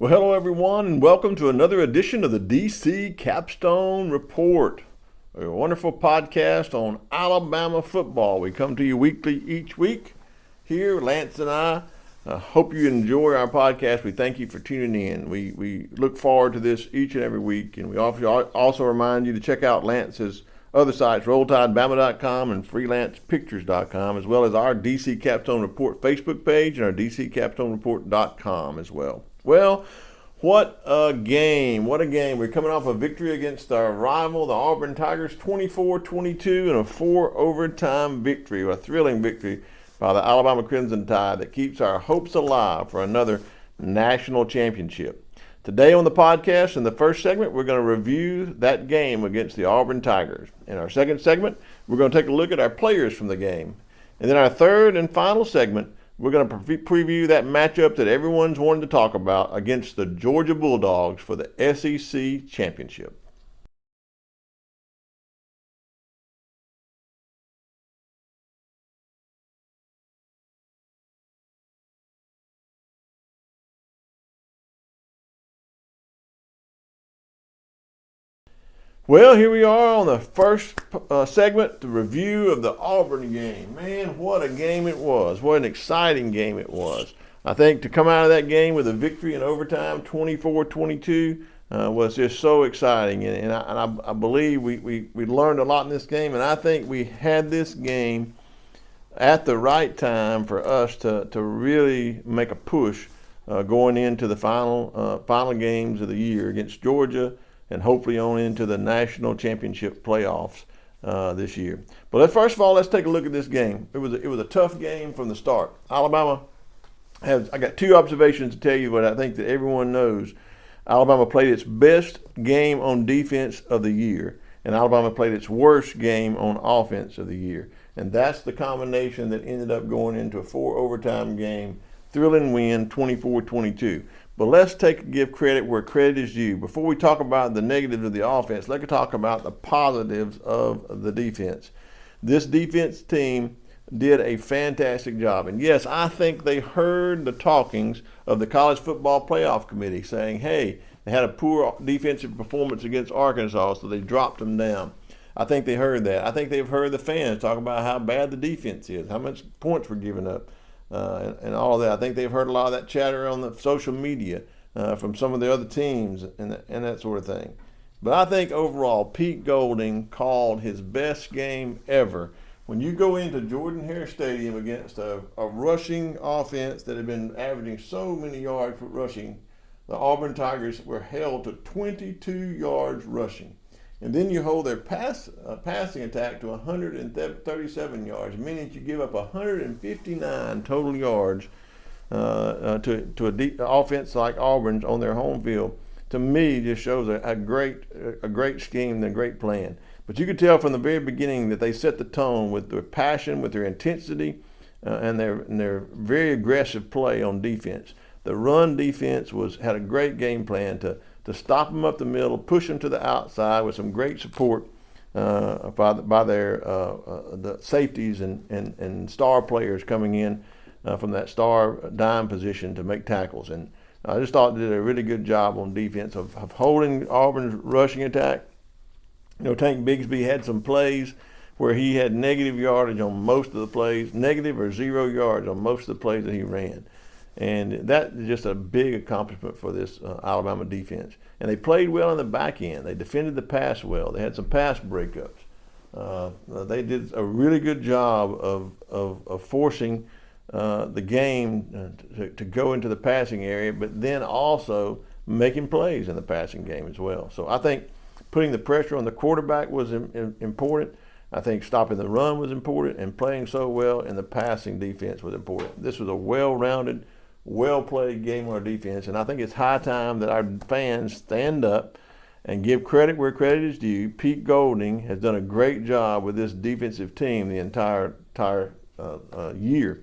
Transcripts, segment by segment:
Well, hello everyone, and welcome to another edition of the DC Capstone Report, a wonderful podcast on Alabama football. We come to you weekly each week here, Lance and I. Hope you enjoy our podcast. We thank you for tuning in. We look forward to this each and every week, and we also remind you to check out Lance's other sites, RollTideBama.com and FreelancePictures.com, as well as our DC Capstone Report Facebook page and our DCCapstoneReport.com as well. Well, what a game. What a game. We're coming off a victory against our rival, the Auburn Tigers, 24-22 in a 4-overtime victory, a thrilling victory by the Alabama Crimson Tide that keeps our hopes alive for another national championship. Today on the podcast, in the first segment, we're going to review that game against the Auburn Tigers. In our second segment, we're going to take a look at our players from the game. And then our third and final segment, we're going to preview that matchup that everyone's wanted to talk about against the Georgia Bulldogs for the SEC Championship. Well, here we are on the first segment, the review of the Auburn game. Man, what a game it was. What an exciting game it was. I think to come out of that game with a victory in overtime, 24-22, was just so exciting. And I believe we learned a lot in this game, and I think we had this game at the right time for us to really make a push going into the final games of the year against Georgia, and hopefully on into the national championship playoffs this year. But first of all, let's take a look at this game. It was a tough game from the start. Alabama I got two observations to tell you, but I think that everyone knows. Alabama played its best game on defense of the year, and Alabama played its worst game on offense of the year. And that's the combination that ended up going into a 4-overtime game, thrilling win, 24-22. But let's give credit where credit is due. Before we talk about the negatives of the offense, let's talk about the positives of the defense. This defense team did a fantastic job. And yes, I think they heard the talkings of the College Football Playoff Committee saying, hey, they had a poor defensive performance against Arkansas, so they dropped them down. I think they heard that. I think they've heard the fans talk about how bad the defense is, how much points were given up. And all of that. I think they've heard a lot of that chatter on the social media from some of the other teams and that sort of thing. But I think overall, Pete Golding called his best game ever. When you go into Jordan-Hare Stadium against a rushing offense that had been averaging so many yards for rushing, the Auburn Tigers were held to 22 yards rushing. And then you hold their passing attack to 137 yards, meaning you give up 159 total yards to an offense like Auburn's on their home field. To me, just shows a great scheme and a great plan. But you could tell from the very beginning that they set the tone with their passion, with their intensity, and their very aggressive play on defense. The run defense had a great game plan to stop them up the middle, push them to the outside with some great support by their the safeties and star players coming in from that star dime position to make tackles. And I just thought they did a really good job on defense of holding Auburn's rushing attack. Tank Bigsby had some plays where he had negative yardage on most of the plays, negative or 0 yards on most of the plays that he ran. And that is just a big accomplishment for this Alabama defense. And they played well in the back end. They defended the pass well. They had some pass breakups. They did a really good job of forcing the game to go into the passing area, but then also making plays in the passing game as well. So I think putting the pressure on the quarterback was important. I think stopping the run was important, and playing so well in the passing defense was important. This was a well-rounded, well-played game on our defense, and I think it's high time that our fans stand up and give credit where credit is due. Pete Golding has done a great job with this defensive team the entire year,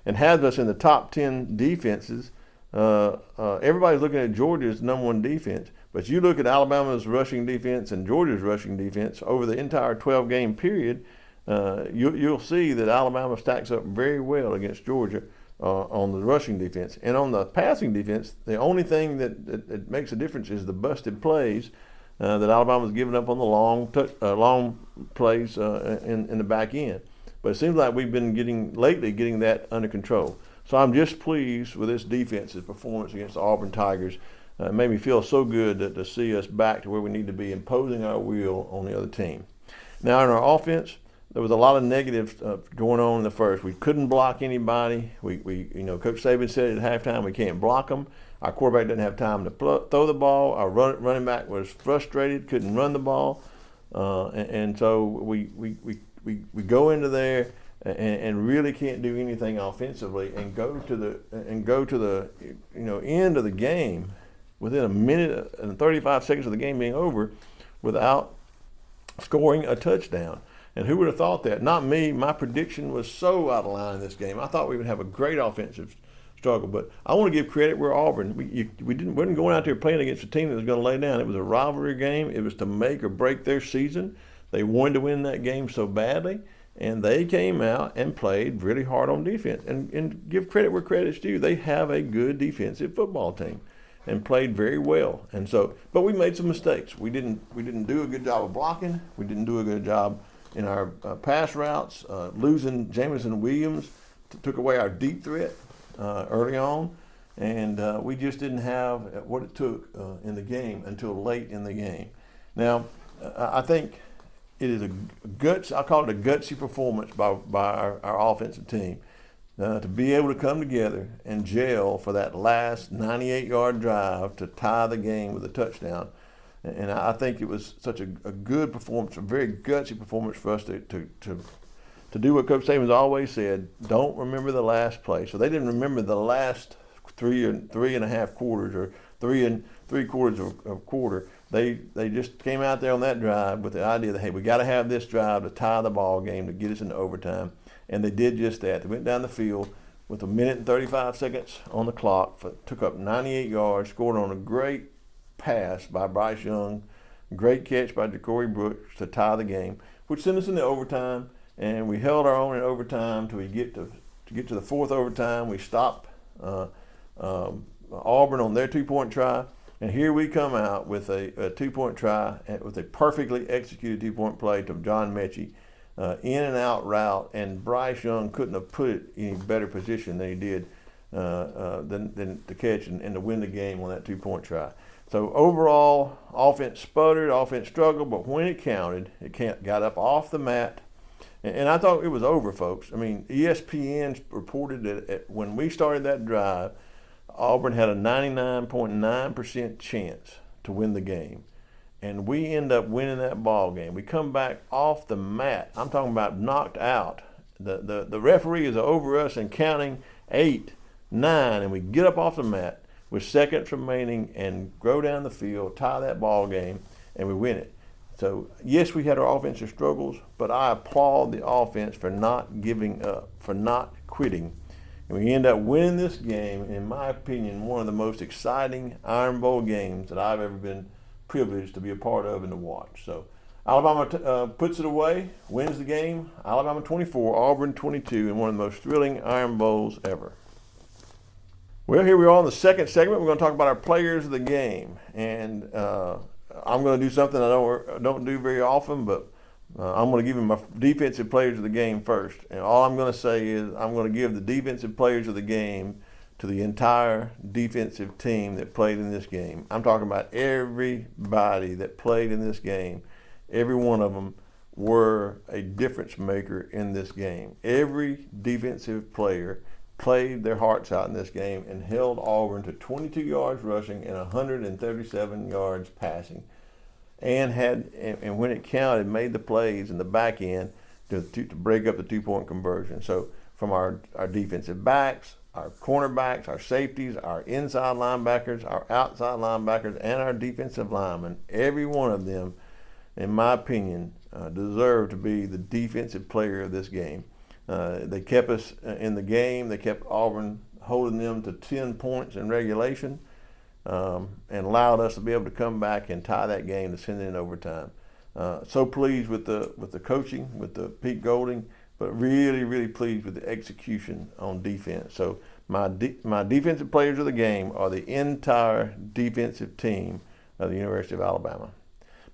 and has us in the top 10 defenses. Everybody's looking at Georgia's number one defense, but you look at Alabama's rushing defense and Georgia's rushing defense over the entire 12-game period, you'll see that Alabama stacks up very well against Georgia on the rushing defense. And on the passing defense, the only thing that makes a difference is the busted plays that Alabama's giving up on the long plays in the back end. But it seems like we've been getting that under control. So I'm just pleased with this defense's performance against the Auburn Tigers. It made me feel so good to see us back to where we need to be, imposing our will on the other team. Now in our offense, there was a lot of negatives going on in the first. We couldn't block anybody. We Coach Saban said at halftime we can't block them. Our quarterback didn't have time to throw the ball. Our running back was frustrated, couldn't run the ball, and so we go into there and really can't do anything offensively, and go to the end of the game within a minute and 35 seconds of the game being over without scoring a touchdown. And who would have thought that? Not me. My prediction was so out of line in this game. I thought we would have a great offensive struggle, but I want to give credit where Auburn. We wasn't going out there playing against a team that was going to lay down. It was a rivalry game. It was to make or break their season. They wanted to win that game so badly, and they came out and played really hard on defense. And give credit where credit's due. They have a good defensive football team and played very well. And so, but we made some mistakes. We didn't do a good job of blocking. We didn't do a good job in our pass routes. Losing Jamison Williams took away our deep threat early on, and we just didn't have what it took in the game until late in the game. Now, I think it is I call it a gutsy performance by our offensive team to be able to come together and gel for that last 98-yard drive to tie the game with a touchdown. And I think it was such a good performance, a very gutsy performance for us to do what Coach Saban's always said: don't remember the last play. So they didn't remember the last three and a half quarters or 3 3/4 of a quarter. They just came out there on that drive with the idea that, hey, we got to have this drive to tie the ball game to get us into overtime, and they did just that. They went down the field with a minute and 35 seconds on the clock, took up 98 yards, scored on a great pass by Bryce Young, great catch by Jacorey Brooks to tie the game, which sent us into overtime, and we held our own in overtime till we get to the fourth overtime. We stopped Auburn on their 2-point try, and here we come out with a 2-point try with a perfectly executed 2-point play to John Mechie, in and out route, and Bryce Young couldn't have put it in any better position than he did than to catch and to win the game on that 2-point try. So overall, offense sputtered, offense struggled, but when it counted, it got up off the mat. And I thought it was over, folks. I mean, ESPN reported that when we started that drive, Auburn had a 99.9% chance to win the game. And we end up winning that ball game. We come back off the mat. I'm talking about knocked out. The referee is over us and counting 8, 9, and we get up off the mat with seconds remaining and go down the field, tie that ball game, and we win it. So, yes, we had our offensive struggles, but I applaud the offense for not giving up, for not quitting. And we end up winning this game, in my opinion, one of the most exciting Iron Bowl games that I've ever been privileged to be a part of and to watch. So, Alabama puts it away, wins the game. Alabama 24, Auburn 22, in one of the most thrilling Iron Bowls ever. Well, here we are in the second segment. We're going to talk about our players of the game, and I'm going to do something I don't do very often, but I'm going to give you my defensive players of the game first. And all I'm going to say is I'm going to give the defensive players of the game to the entire defensive team that played in this game. I'm talking about everybody that played in this game. Every one of them were a difference maker in this game. Every defensive player played their hearts out in this game and held Auburn to 22 yards rushing and 137 yards passing, and when it counted, made the plays in the back end to break up the 2-point conversion. So from our defensive backs, our cornerbacks, our safeties, our inside linebackers, our outside linebackers, and our defensive linemen, every one of them, in my opinion, deserved to be the defensive player of this game. They kept us in the game. They kept Auburn holding them to 10 points in regulation, and allowed us to be able to come back and tie that game to send it in overtime. So pleased with the coaching, with the Pete Golding, but really, really pleased with the execution on defense. So My defensive players of the game are the entire defensive team of the University of Alabama.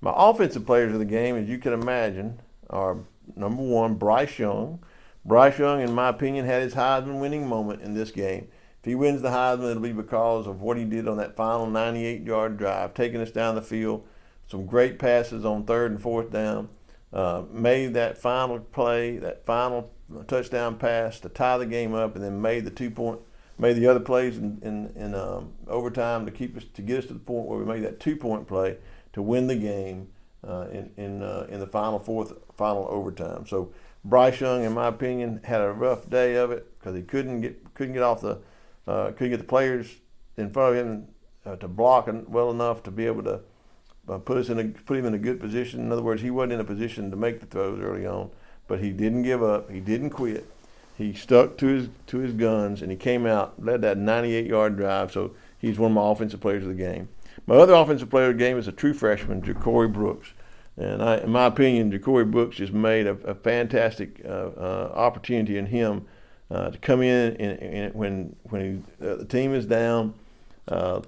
My offensive players of the game, as you can imagine, are number one, Bryce Young. Bryce Young, in my opinion, had his Heisman winning moment in this game. If he wins the Heisman, it'll be because of what he did on that final 98-yard drive, taking us down the field, some great passes on 3rd and 4th down, made that final play, that final touchdown pass to tie the game up, and then made the other plays in overtime to get us to the point where we made that 2-point play to win the game in the final overtime. So Bryce Young, in my opinion, had a rough day of it because he couldn't get the players in front of him to block well enough to be able to put him in a good position. In other words, he wasn't in a position to make the throws early on, but he didn't give up. He didn't quit. He stuck to his guns, and he came out, led that 98-yard drive. So he's one of my offensive players of the game. My other offensive player of the game is a true freshman, Jacorey Brooks. And in my opinion, Jacorey Brooks just made a fantastic opportunity in him to come in and when the team is down,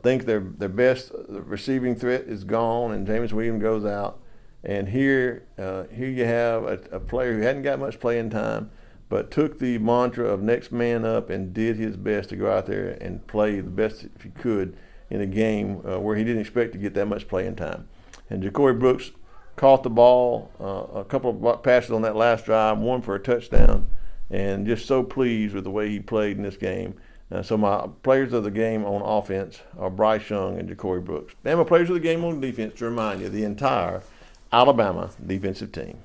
think their best receiving threat is gone, and James Williams goes out. And here you have a player who hadn't got much playing time, but took the mantra of next man up and did his best to go out there and play the best if he could in a game where he didn't expect to get that much playing time. And Jacorey Brooks caught the ball, a couple of passes on that last drive, one for a touchdown, and just so pleased with the way he played in this game. So my players of the game on offense are Bryce Young and Jacorey Brooks. And my players of the game on defense, to remind you, the entire Alabama defensive team.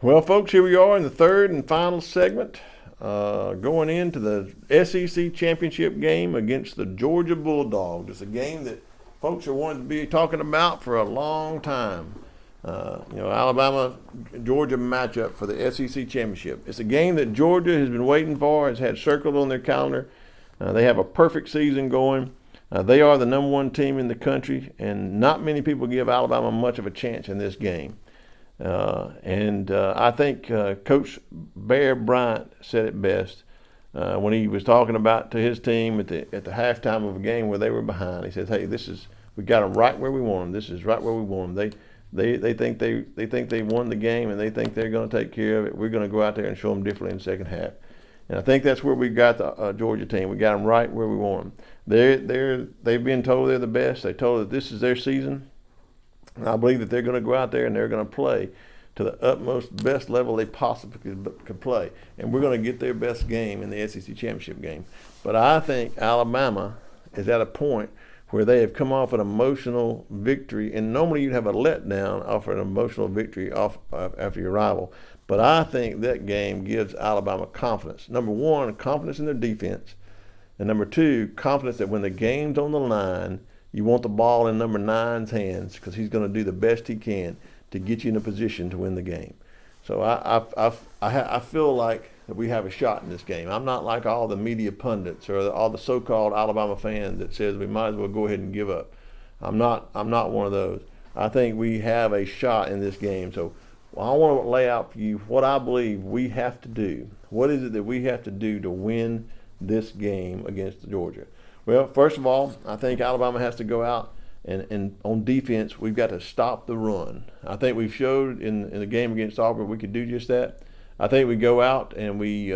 Well, folks, here we are in the third and final segment, going into the SEC championship game against the Georgia Bulldogs. It's a game that folks are wanting to be talking about for a long time. Alabama-Georgia matchup for the SEC championship. It's a game that Georgia has been waiting for, has had circled on their calendar. They have a perfect season going. They are the number one team in the country, and not many people give Alabama much of a chance in this game. I think Coach Bear Bryant said it best when he was talking about to his team at the halftime of a game where they were behind. He says, "Hey, we got them right where we want them. This is right where we want them. They think they won the game, and they think they're going to take care of it. We're going to go out there and show them differently in the second half." And I think that's where we got the Georgia team. We got them right where we want them. They've been told they're the best. They told that this is their season. And I believe that they're going to go out there and they're going to play to the utmost best level they possibly could play. And we're going to get their best game in the SEC championship game. But I think Alabama is at a point where they have come off an emotional victory. And normally you'd have a letdown off an emotional victory after your rival. But I think that game gives Alabama confidence. Number one, confidence in their defense. And number two, confidence that when the game's on the line, you want the ball in number 9's hands because he's going to do the best he can to get you in a position to win the game. So I feel like that we have a shot in this game. I'm not like all the media pundits or all the so-called Alabama fans that says we might as well go ahead and give up. I'm not one of those. I think we have a shot in this game. So I want to lay out for you what I believe we have to do. What is it that we have to do to win this game against Georgia? Well, first of all, I think Alabama has to go out and on defense, we've got to stop the run. I think we've showed in the game against Auburn we could do just that. I think we go out and we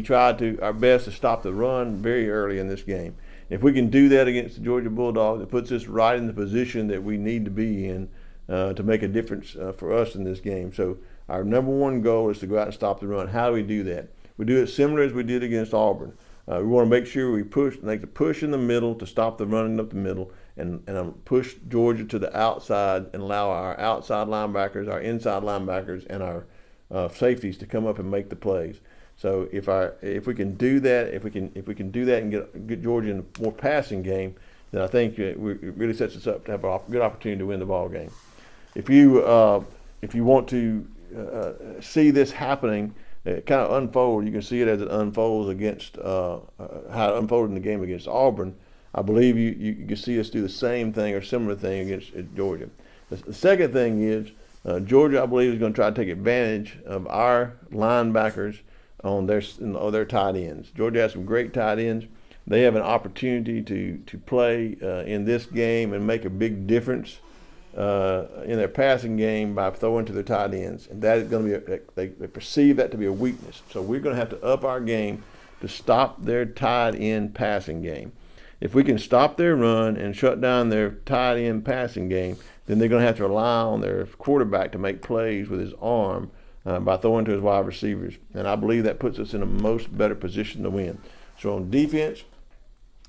try our best to stop the run very early in this game. If we can do that against the Georgia Bulldogs, it puts us right in the position that we need to be in to make a difference for us in this game. So our number one goal is to go out and stop the run. How do we do that? We do it similar as we did against Auburn. We want to make sure we make the push in the middle to stop the running up the middle and push Georgia to the outside and allow our outside linebackers, our inside linebackers, and our safeties to come up and make the plays. So if we can do that, if we can do that and get Georgia in a more passing game, then I think it really sets us up to have a good opportunity to win the ball game. If you want to see this happening, kind of unfold. You can see it as it unfolds against how it unfolded in the game against Auburn. I believe you can see us do the same thing or similar thing against Georgia. The second thing is Georgia, I believe, is going to try to take advantage of our linebackers on their tight ends. Georgia has some great tight ends. They have an opportunity to play in this game and make a big difference in their passing game by throwing to their tight ends, and that is going to be they perceive that to be a weakness. So we're going to have to up our game to stop their tight end passing game. If we can stop their run and shut down their tight end passing game, then they're going to have to rely on their quarterback to make plays with his arm by throwing to his wide receivers, and I believe that puts us in a most better position to win. So on defense,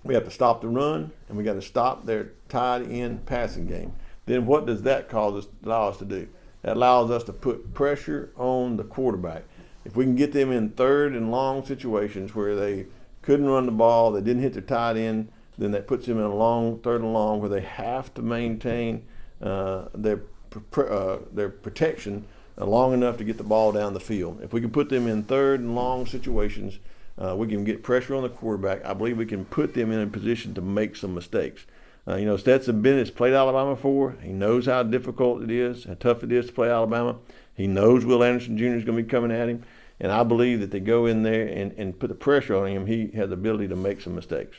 we have to stop the run, and we got to stop their tight end passing game. Then what does that allow us to do? That allows us to put pressure on the quarterback. If we can get them in third and long situations where they couldn't run the ball, they didn't hit their tight end, then that puts them in a long third and long where they have to maintain their protection long enough to get the ball down the field. If we can put them in third and long situations, we can get pressure on the quarterback. I believe we can put them in a position to make some mistakes. Stetson Bennett's played Alabama before. He knows how difficult it is, how tough it is to play Alabama. He knows Will Anderson Jr. is going to be coming at him. And I believe that they go in there and put the pressure on him. He has the ability to make some mistakes.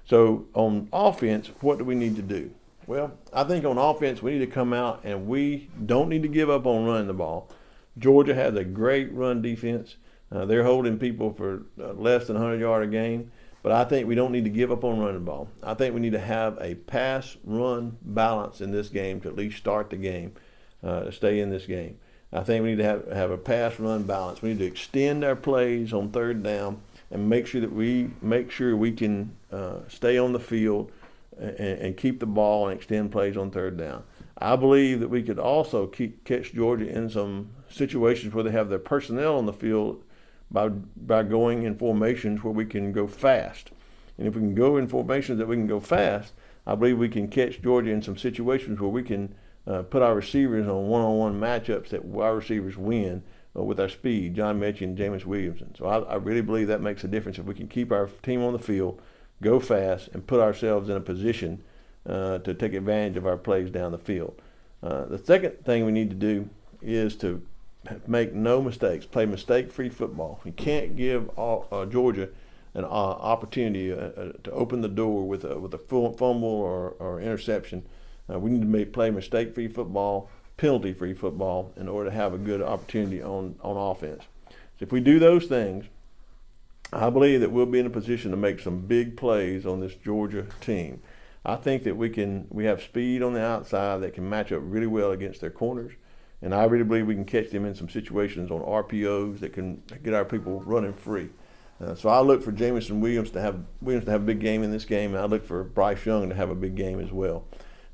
So on offense, what do we need to do? Well, I think on offense, we need to come out and we don't need to give up on running the ball. Georgia has a great run defense. They're holding people for less than 100-yard a game. But I think we don't need to give up on running the ball. I think we need to have a pass-run balance in this game to at least start the game, to stay in this game. I think we need to have a pass-run balance. We need to extend our plays on third down and make sure we can stay on the field and keep the ball and extend plays on third down. I believe that we could also catch Georgia in some situations where they have their personnel on the field by going in formations where we can go fast. And if we can go in formations that we can go fast, I believe we can catch Georgia in some situations where we can put our receivers on one-on-one matchups that our receivers win with our speed, John Mechie and Jameis Williamson. So I really believe that makes a difference if we can keep our team on the field, go fast, and put ourselves in a position to take advantage of our plays down the field. The second thing we need to do is to make no mistakes, play mistake-free football. You can't give Georgia an opportunity to open the door with a fumble or interception. We need to play mistake-free football, penalty-free football in order to have a good opportunity on offense. So if we do those things, I believe that we'll be in a position to make some big plays on this Georgia team. I think that we have speed on the outside that can match up really well against their corners. And I really believe we can catch them in some situations on RPOs that can get our people running free. So I look for Jameson Williams to have a big game in this game, and I look for Bryce Young to have a big game as well.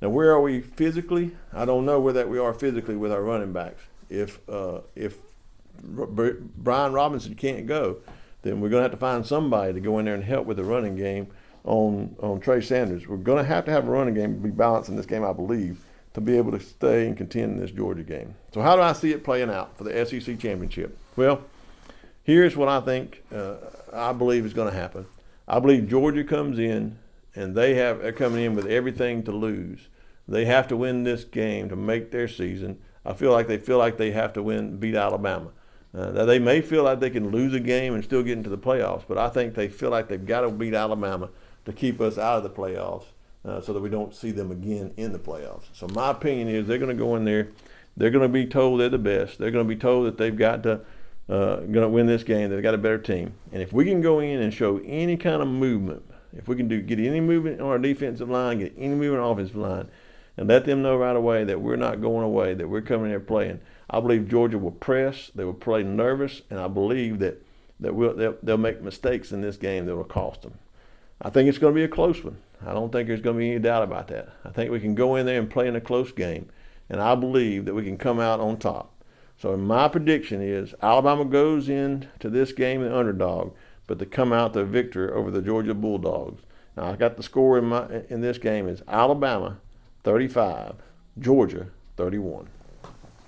Now, where are we physically? I don't know where that we are physically with our running backs. If Brian Robinson can't go, then we're going to have to find somebody to go in there and help with the running game on Trey Sanders. We're going to have a running game be balanced in this game, I believe, to be able to stay and contend in this Georgia game. So how do I see it playing out for the SEC championship? Well, here's what I think I believe is going to happen. I believe Georgia comes in and they're coming in with everything to lose. They have to win this game to make their season. I feel like they have to beat Alabama. Now they may feel like they can lose a game and still get into the playoffs, but I think they feel like they've got to beat Alabama to keep us out of the playoffs. So that we don't see them again in the playoffs. So my opinion is they're going to go in there. They're going to be told they're the best. They're going to be told that they've got to going to win this game. They've got a better team. And if we can go in and show any kind of movement, if we can get any movement on our defensive line, get any movement on our offensive line, and let them know right away that we're not going away, that we're coming there playing, I believe Georgia will press. They will play nervous, and I believe that they'll make mistakes in this game that will cost them. I think it's going to be a close one. I don't think there's going to be any doubt about that. I think we can go in there and play in a close game, and I believe that we can come out on top. So my prediction is Alabama goes into this game the underdog, but they come out the victor over the Georgia Bulldogs. Now I got the score in this game is Alabama 35, Georgia 31.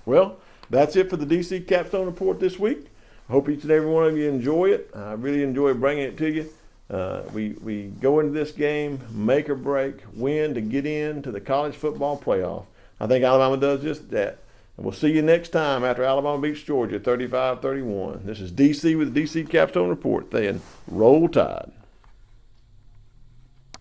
Well, that's it for the DC Capstone Report this week. I hope each and every one of you enjoy it. I really enjoy bringing it to you. We go into this game, make or break, win to get into the college football playoff. I think Alabama does just that. And we'll see you next time after Alabama beats Georgia 35-31. This is DC with the DC Capstone Report saying, Roll Tide.